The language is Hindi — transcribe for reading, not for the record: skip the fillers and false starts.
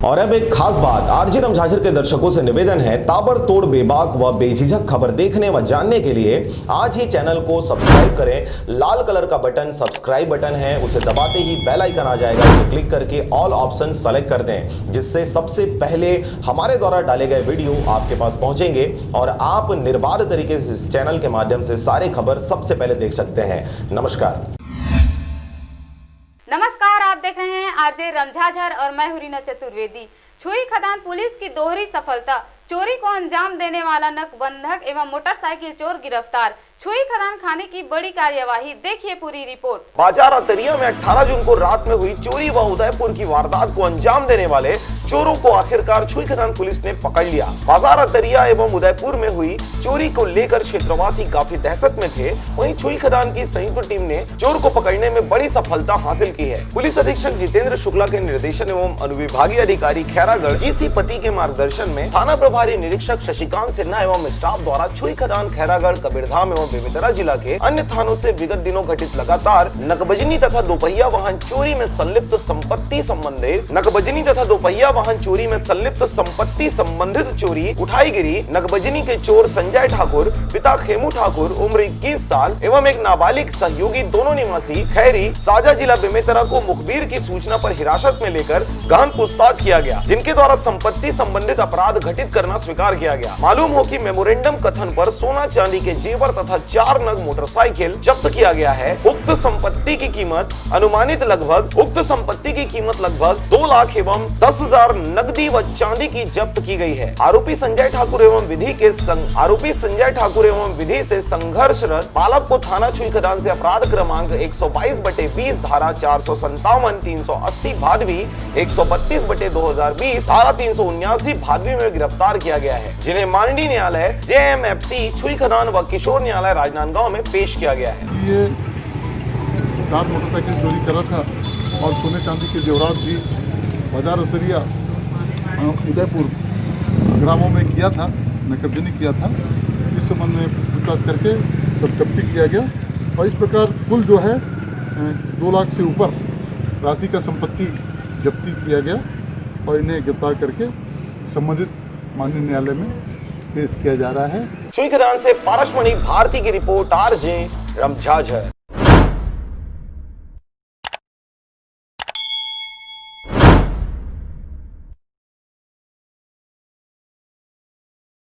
और अब एक खास बात, आरजे रमझाझर के दर्शकों से निवेदन है, ताबड़तोड़ बेबाक व बेझिझक खबर देखने व जानने के लिए आज ही चैनल को सब्सक्राइब करें। लाल कलर का बटन सब्सक्राइब बटन है, उसे दबाते ही बेल आइकन आ जाएगा, उसे क्लिक करके ऑल ऑप्शन सेलेक्ट कर दें, जिससे सबसे पहले हमारे द्वारा डाले गए वीडियो आपके पास पहुंचेंगे और आप निर्बाध तरीके से इस चैनल के माध्यम से सारे खबर सबसे पहले देख सकते हैं। नमस्कार। नमस्कार, आप देख रहे हैं आरजे रमझाझर और मैं हूं रीना चतुर्वेदी। छुई खदान पुलिस की दोहरी सफलता, चोरी को अंजाम देने वाला नकबंधक एवं मोटरसाइकिल चोर गिरफ्तार। छुई खदान खाने की बड़ी कार्यवाही, देखिए पूरी रिपोर्ट। बाजार अतरिया में 18 जून को रात में हुई चोरी व उदयपुर की वारदात को अंजाम देने वाले चोरों को आखिरकार छुई खदान पुलिस ने पकड़ लिया। बाजार अतरिया एवं उदयपुर में हुई चोरी को लेकर क्षेत्रवासी काफी दहशत में थे। वहीं छुई खदान की संयुक्त टीम ने चोर को पकड़ने में बड़ी सफलता हासिल की है। पुलिस अधीक्षक जितेंद्र शुक्ला के निर्देशन एवं अनुविभागीय अधिकारी खैरागढ़ जीसी पति के मार्गदर्शन में थाना प्रभारी निरीक्षक शशिकांत सिन्हा एवं स्टाफ द्वारा छुई खदान, खैरागढ़, कबीरधाम एवं बेमेतरा जिला के अन्य थानों से विगत दिनों घटित लगातार नकबजनी तथा दोपहिया वाहन चोरी में संलिप्त संपत्ति संबंधित चोरी, उठाईगिरी, नकबजनी के चोर संजय ठाकुर पिता खेमू ठाकुर उम्र 21 साल एवं एक नाबालिग सहयोगी दोनों निवासी खैरी साजा जिला बेमेतरा को मुखबिर की सूचना पर हिरासत में लेकर गहन पूछताछ किया गया, जिनके द्वारा संपत्ति संबंधित अपराध घटित करना स्वीकार किया गया। मालूम हो कि मेमोरेंडम कथन पर सोना चांदी के जेवर तथा 4 नग मोटरसाइकिल जब्त किया गया है। उक्त संपत्ति की कीमत लगभग 2 लाख एवं 10,000 नकदी व चांदी की जब्त की गई है। आरोपी संजय ठाकुर एवं विधि से संघर्षरत बालक को थाना छुई खदान से अपराध क्रमांक 122/20 धारा 457 380 भादवी 132/2020 धारा 379 भादवी में गिरफ्तार किया गया है, जिन्हें माननीय न्यायालय JMFC छुई खदान व किशोर न्यायालय राजनांदगांव में पेश किया गया है। ये 4 मोटरसाइकिल चोरी कर रहा था और सोने चांदी के जेवरात भी बाजार अतरिया उदयपुर ग्रामों में किया था, नकबजनी किया था। इस संबंध में पूछताछ करके सब जब्ती किया गया और इस प्रकार कुल जो है 2 लाख से ऊपर राशि का संपत्ति जब्ती किया गया और इन्हें गिरफ्तार करके संबंधित माननीय न्यायालय में पेश किया जा रहा है। छुई खदान से पारसमणि भारती की रिपोर्ट, आरजे रमझाझर।